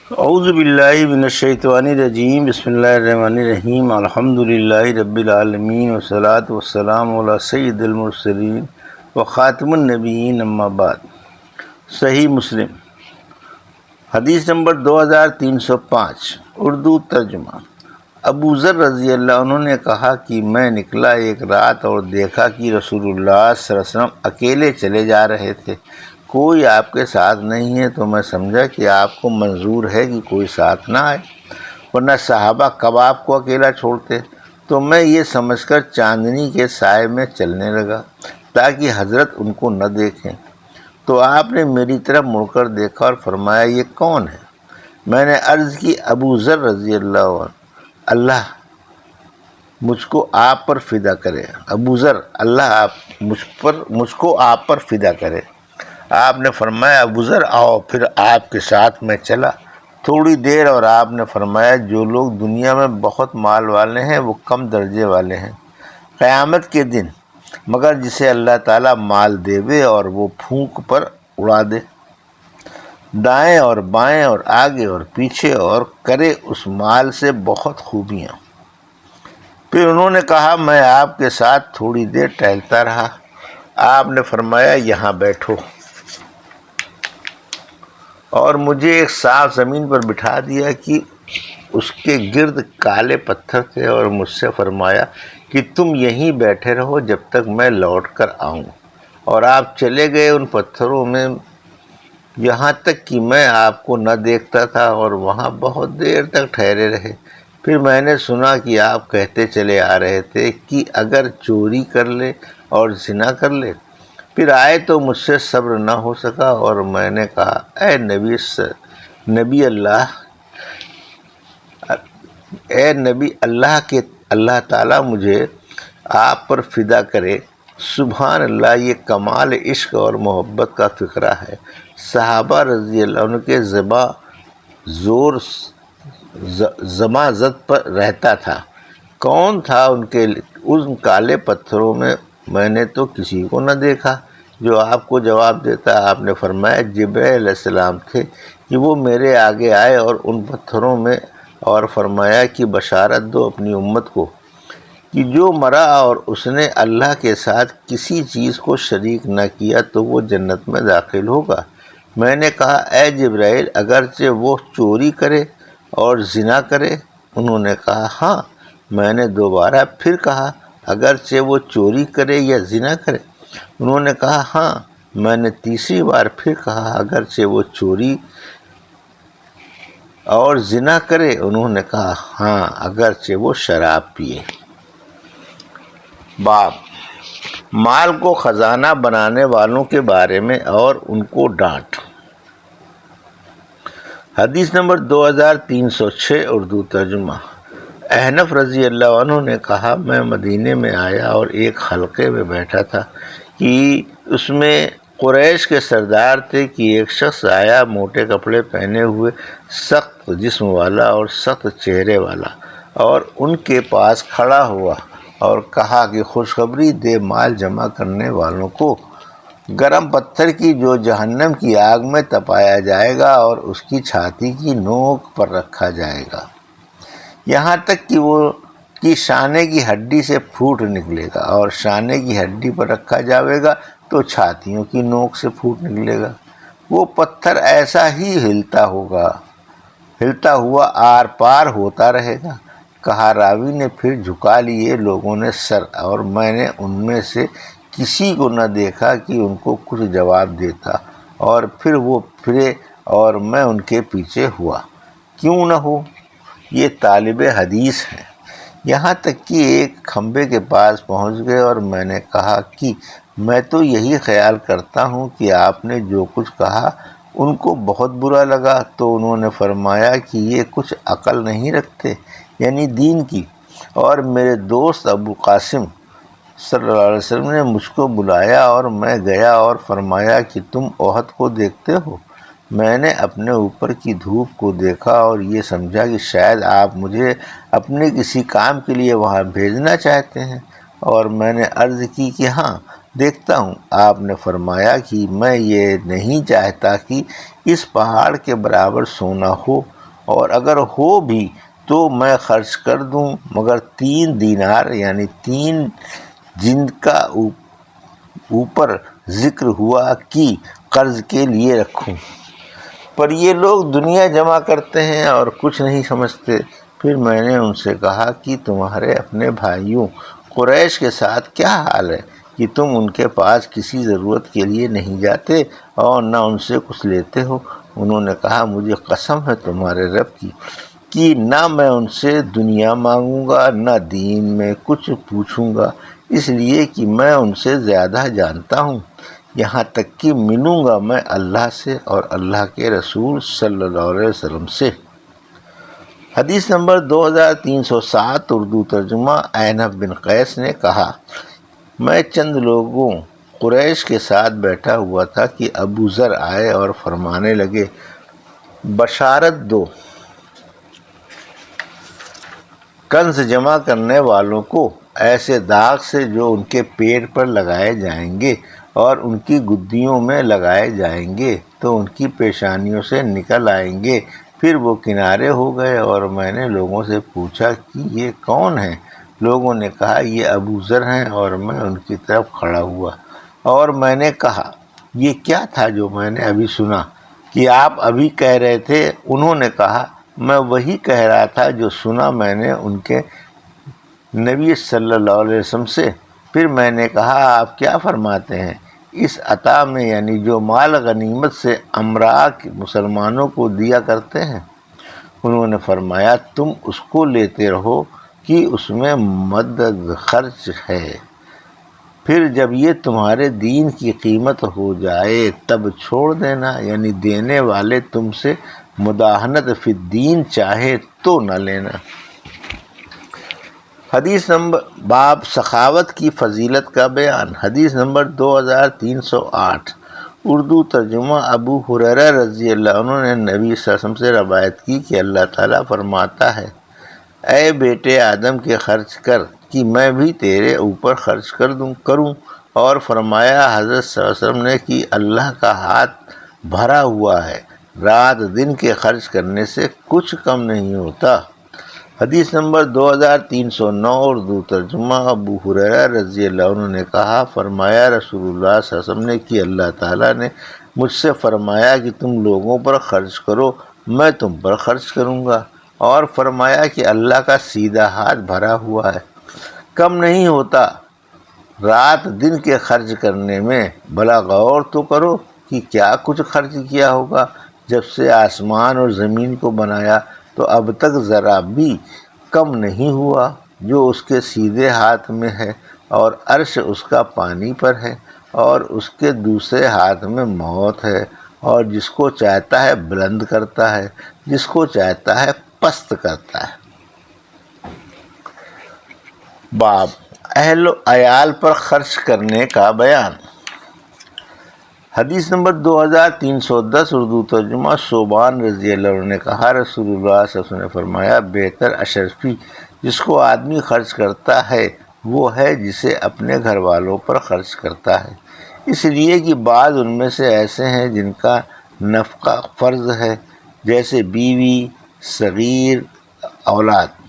اعوذ باللہ من الشیطان الرجیم، بسم اللہ الرحمن الرحیم، الحمدللہ رب العالمین والصلاة والسلام علی سید المرسلین وخاتم النبیین، اما بعد۔ صحیح مسلم حدیث نمبر 2305، اردو ترجمہ۔ ابو ذر رضی اللہ عنہ نے کہا کہ میں نکلا ایک رات اور دیکھا کہ رسول اللہ صلی اللہ علیہ وسلم اکیلے چلے جا رہے تھے، کوئی آپ کے ساتھ نہیں ہے، تو میں سمجھا کہ آپ کو منظور ہے کہ کوئی ساتھ نہ آئے، ورنہ صحابہ کب آپ کو اکیلا چھوڑتے۔ تو میں یہ سمجھ کر چاندنی کے سائے میں چلنے لگا تاکہ حضرت ان کو نہ دیکھیں۔ تو آپ نے میری طرف مڑ کر دیکھا اور فرمایا، یہ کون ہے؟ میں نے عرض کی، ابو ذر رضی اللہ عنہ۔ اللہ مجھ کو آپ پر فدا کرے۔ ابو ذر، اللہ مجھ کو آپ پر فدا کرے۔ آپ نے فرمایا، ابو ذر آؤ۔ پھر آپ کے ساتھ میں چلا تھوڑی دیر، اور آپ نے فرمایا، جو لوگ دنیا میں بہت مال والے ہیں وہ کم درجے والے ہیں قیامت کے دن، مگر جسے اللہ تعالیٰ مال دے اور وہ پھونک پر اڑا دے، دائیں اور بائیں اور آگے اور پیچھے، اور کرے اس مال سے بہت خوبیاں۔ پھر انہوں نے کہا، میں آپ کے ساتھ تھوڑی دیر ٹہلتا رہا۔ آپ نے فرمایا، یہاں بیٹھو، اور مجھے ایک صاف زمین پر بٹھا دیا کہ اس کے گرد کالے پتھر تھے، اور مجھ سے فرمایا کہ تم یہیں بیٹھے رہو جب تک میں لوٹ کر آؤں، اور آپ چلے گئے ان پتھروں میں یہاں تک کہ میں آپ کو نہ دیکھتا تھا، اور وہاں بہت دیر تک ٹھہرے رہے۔ پھر میں نے سنا کہ آپ کہتے چلے آ رہے تھے کہ اگر چوری کر لے اور زنا کر لے۔ پھر آئے تو مجھ سے صبر نہ ہو سکا، اور میں نے کہا، اے نبی اللہ کے اللہ تعالیٰ مجھے آپ پر فدا کرے۔ سبحان اللہ، یہ کمال عشق اور محبت کا فقرہ ہے۔ صحابہ رضی اللہ عنہ کے زور زماں زد پر رہتا تھا۔ کون تھا ان کالے پتھروں میں نے تو کسی کو نہ دیکھا جو آپ کو جواب دیتا۔ آپ نے فرمایا، جبرائیل علیہ السلام تھے کہ وہ میرے آگے آئے اور ان پتھروں میں، اور فرمایا کہ بشارت دو اپنی امت کو کہ جو مرا اور اس نے اللہ کے ساتھ کسی چیز کو شریک نہ کیا تو وہ جنت میں داخل ہوگا۔ میں نے کہا، اے جبرائیل، اگرچہ وہ چوری کرے اور زنا کرے؟ انہوں نے کہا، ہاں۔ میں نے دوبارہ پھر کہا، اگرچہ وہ چوری کرے یا زنا کرے؟ انہوں نے کہا، ہاں۔ میں نے تیسری بار پھر کہا، اگرچہ وہ چوری اور زنا کرے؟ انہوں نے کہا، ہاں، اگرچہ وہ شراب پیے۔ باب مال کو خزانہ بنانے والوں کے بارے میں اور ان کو ڈانٹ۔ حدیث نمبر 2306، اردو ترجمہ۔ احنف رضی اللہ عنہ نے کہا، میں مدینے میں آیا اور ایک حلقے میں بیٹھا تھا کہ اس میں قریش کے سردار تھے کہ ایک شخص آیا، موٹے کپڑے پہنے ہوئے، سخت جسم والا اور سخت چہرے والا، اور ان کے پاس کھڑا ہوا اور کہا کہ خوشخبری دے مال جمع کرنے والوں کو، گرم پتھر کی جو جہنم کی آگ میں تپایا جائے گا اور اس کی چھاتی کی نوک پر رکھا جائے گا، یہاں تک کہ وہ کی شانے کی ہڈی سے پھوٹ نکلے گا، اور شانے کی ہڈی پر رکھا جائے گا تو چھاتیوں کی نوک سے پھوٹ نکلے گا۔ وہ پتھر ایسا ہی ہلتا ہوا آر پار ہوتا رہے گا۔ کہا راوی نے، پھر جھکا لیے لوگوں نے سر، اور میں نے ان میں سے کسی کو نہ دیکھا کہ ان کو کچھ جواب دیتا، اور پھر وہ پھرے اور میں ان کے پیچھے ہوا۔ کیوں نہ ہو، یہ طالب حدیث ہیں۔ یہاں تک کہ ایک کھمبے کے پاس پہنچ گئے، اور میں نے کہا کہ میں تو یہی خیال کرتا ہوں کہ آپ نے جو کچھ کہا ان کو بہت برا لگا۔ تو انہوں نے فرمایا کہ یہ کچھ عقل نہیں رکھتے، یعنی دین کی۔ اور میرے دوست ابو قاسم صلی اللہ علیہ وسلم نے مجھ کو بلایا، اور میں گیا اور فرمایا کہ تم احد کو دیکھتے ہو؟ میں نے اپنے اوپر کی دھوپ کو دیکھا اور یہ سمجھا کہ شاید آپ مجھے اپنے کسی کام کے لیے وہاں بھیجنا چاہتے ہیں، اور میں نے عرض کی کہ ہاں، دیکھتا ہوں۔ آپ نے فرمایا کہ میں یہ نہیں چاہتا کہ اس پہاڑ کے برابر سونا ہو، اور اگر ہو بھی تو میں خرچ کر دوں، مگر 3 دینار یعنی 3 جن کا اوپر ذکر ہوا کہ قرض کے لیے رکھوں۔ پر یہ لوگ دنیا جمع کرتے ہیں اور کچھ نہیں سمجھتے۔ پھر میں نے ان سے کہا کہ تمہارے اپنے بھائیوں قریش کے ساتھ کیا حال ہے کہ تم ان کے پاس کسی ضرورت کے لیے نہیں جاتے اور نہ ان سے کچھ لیتے ہو؟ انہوں نے کہا مجھے قسم ہے تمہارے رب کی کہ نہ میں ان سے دنیا مانگوں گا نہ دین میں کچھ پوچھوں گا، اس لیے کہ میں ان سے زیادہ جانتا ہوں، یہاں تک کہ ملوں گا میں اللہ سے اور اللہ کے رسول صلی اللہ علیہ وسلم سے۔ حدیث نمبر 2307 اردو ترجمہ عنب بن قیس نے کہا، میں چند لوگوں قریش کے ساتھ بیٹھا ہوا تھا کہ ابو ذر آئے اور فرمانے لگے، بشارت دو کنز جمع کرنے والوں کو ایسے داغ سے جو ان کے پیٹ پر لگائے جائیں گے اور ان کی گدیوں میں لگائے جائیں گے تو ان کی پیشانیوں سے نکل آئیں گے۔ پھر وہ کنارے ہو گئے اور میں نے لوگوں سے پوچھا کہ یہ کون ہیں؟ لوگوں نے کہا یہ ابو ذر ہیں، اور میں ان کی طرف کھڑا ہوا اور میں نے کہا یہ کیا تھا جو میں نے ابھی سنا کہ آپ ابھی کہہ رہے تھے؟ انہوں نے کہا میں وہی کہہ رہا تھا جو سنا میں نے ان کے نبی صلی اللہ علیہ وسلم سے۔ پھر میں نے کہا آپ کیا فرماتے ہیں اس عطا میں، یعنی جو مال غنیمت سے امراء مسلمانوں کو دیا کرتے ہیں؟ انہوں نے فرمایا تم اس کو لیتے رہو کہ اس میں مدد خرچ ہے، پھر جب یہ تمہارے دین کی قیمت ہو جائے تب چھوڑ دینا، یعنی دینے والے تم سے مداہنت فی الدین چاہے تو نہ لینا۔ حدیث نمبر باب سخاوت کی فضیلت کا بیان۔ حدیث نمبر 2308 اردو ترجمہ ابو ہریرہ رضی اللہ عنہ نے نبی صلی اللہ علیہ وسلم سے روایت کی کہ اللہ تعالیٰ فرماتا ہے، اے بیٹے آدم کے خرچ کر کہ میں بھی تیرے اوپر خرچ کروں، اور فرمایا حضرت صلی اللہ علیہ وسلم نے کہ اللہ کا ہاتھ بھرا ہوا ہے، رات دن کے خرچ کرنے سے کچھ کم نہیں ہوتا۔ حدیث نمبر 2309 اردو ترجمہ ابو ہریرہ رضی اللہ عنہ نے کہا، فرمایا رسول اللہ صلی اللہ علیہ وسلم نے کہ اللہ تعالیٰ نے مجھ سے فرمایا کہ تم لوگوں پر خرچ کرو، میں تم پر خرچ کروں گا، اور فرمایا کہ اللہ کا سیدھا ہاتھ بھرا ہوا ہے، کم نہیں ہوتا رات دن کے خرچ کرنے میں۔ بھلا غور تو کرو کہ کیا کچھ خرچ کیا ہوگا جب سے آسمان اور زمین کو بنایا تو اب تک ذرا بھی کم نہیں ہوا جو اس کے سیدھے ہاتھ میں ہے، اور عرش اس کا پانی پر ہے، اور اس کے دوسرے ہاتھ میں موت ہے، اور جس کو چاہتا ہے بلند کرتا ہے، جس کو چاہتا ہے پست کرتا ہے۔ باب اہل و عیال پر خرچ کرنے کا بیان۔ حدیث نمبر 2310 اردو ترجمہ صوبان رضی اللہ عنہ نے کہا، رسول اللہ صلی اللہ علیہ وسلم نے فرمایا، بہتر اشرفی جس کو آدمی خرچ کرتا ہے وہ ہے جسے اپنے گھر والوں پر خرچ کرتا ہے، اس لیے کہ بعض ان میں سے ایسے ہیں جن کا نفقہ فرض ہے، جیسے بیوی، صغیر، اولاد،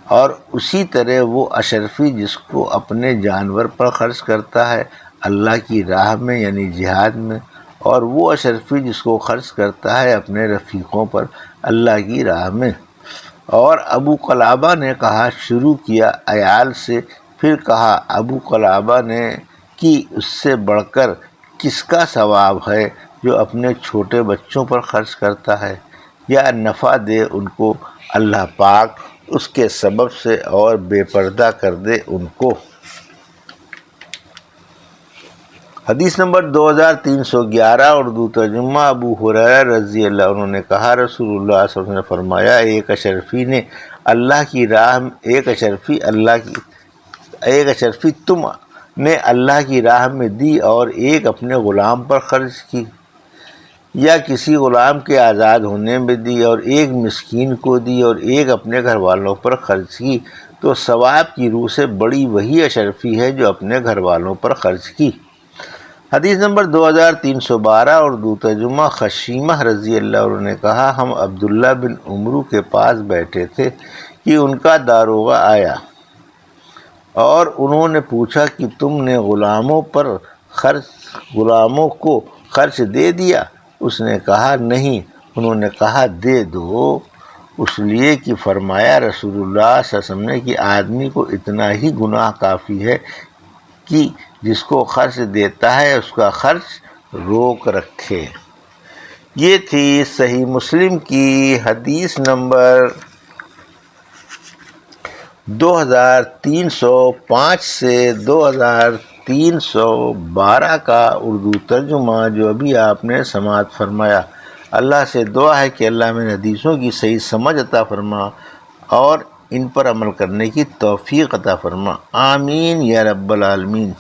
اور اسی طرح وہ اشرفی جس کو اپنے جانور پر خرچ کرتا ہے اللہ کی راہ میں یعنی جہاد میں، اور وہ اشرفی جس کو خرچ کرتا ہے اپنے رفیقوں پر اللہ کی راہ میں۔ اور ابو قلابہ نے کہا، شروع کیا عیال سے، پھر کہا ابو قلابہ نے کہ اس سے بڑھ کر کس کا ثواب ہے جو اپنے چھوٹے بچوں پر خرچ کرتا ہے یا نفع دے ان کو اللہ پاک اس کے سبب سے اور بے پردہ کر دے ان کو۔ حدیث نمبر 2311 اردو ترجمہ ابو ہریرہ رضی اللہ عنہ نے کہا، رسول اللہ صلی اللہ علیہ وسلم نے فرمایا، ایک اشرفی تم نے اللہ کی راہ میں دی اور ایک اپنے غلام پر خرچ کی، یا کسی غلام کے آزاد ہونے میں دی اور ایک مسکین کو دی اور ایک اپنے گھر والوں پر خرچ کی، تو ثواب کی روح سے بڑی وہی اشرفی ہے جو اپنے گھر والوں پر خرچ کی۔ حدیث نمبر 2312 اردو ترجمہ خشیمہ رضی اللہ عنہ نے کہا، ہم عبداللہ بن عمرو کے پاس بیٹھے تھے کہ ان کا داروغہ آیا اور انہوں نے پوچھا کہ تم نے غلاموں کو خرچ دے دیا؟ اس نے کہا نہیں۔ انہوں نے کہا دے دو، اس لیے کہ فرمایا رسول اللہ صلی اللہ علیہ وسلم نے کہ آدمی کو اتنا ہی گناہ کافی ہے کہ جس کو خرچ دیتا ہے اس کا خرچ روک رکھے۔ یہ تھی صحیح مسلم کی حدیث نمبر 2305 سے 2312 کا اردو ترجمہ جو ابھی آپ نے سماعت فرمایا۔ اللہ سے دعا ہے کہ اللہ میں حدیثوں کی صحیح سمجھ عطا فرما اور ان پر عمل کرنے کی توفیق عطا فرما، آمین یا رب العالمین۔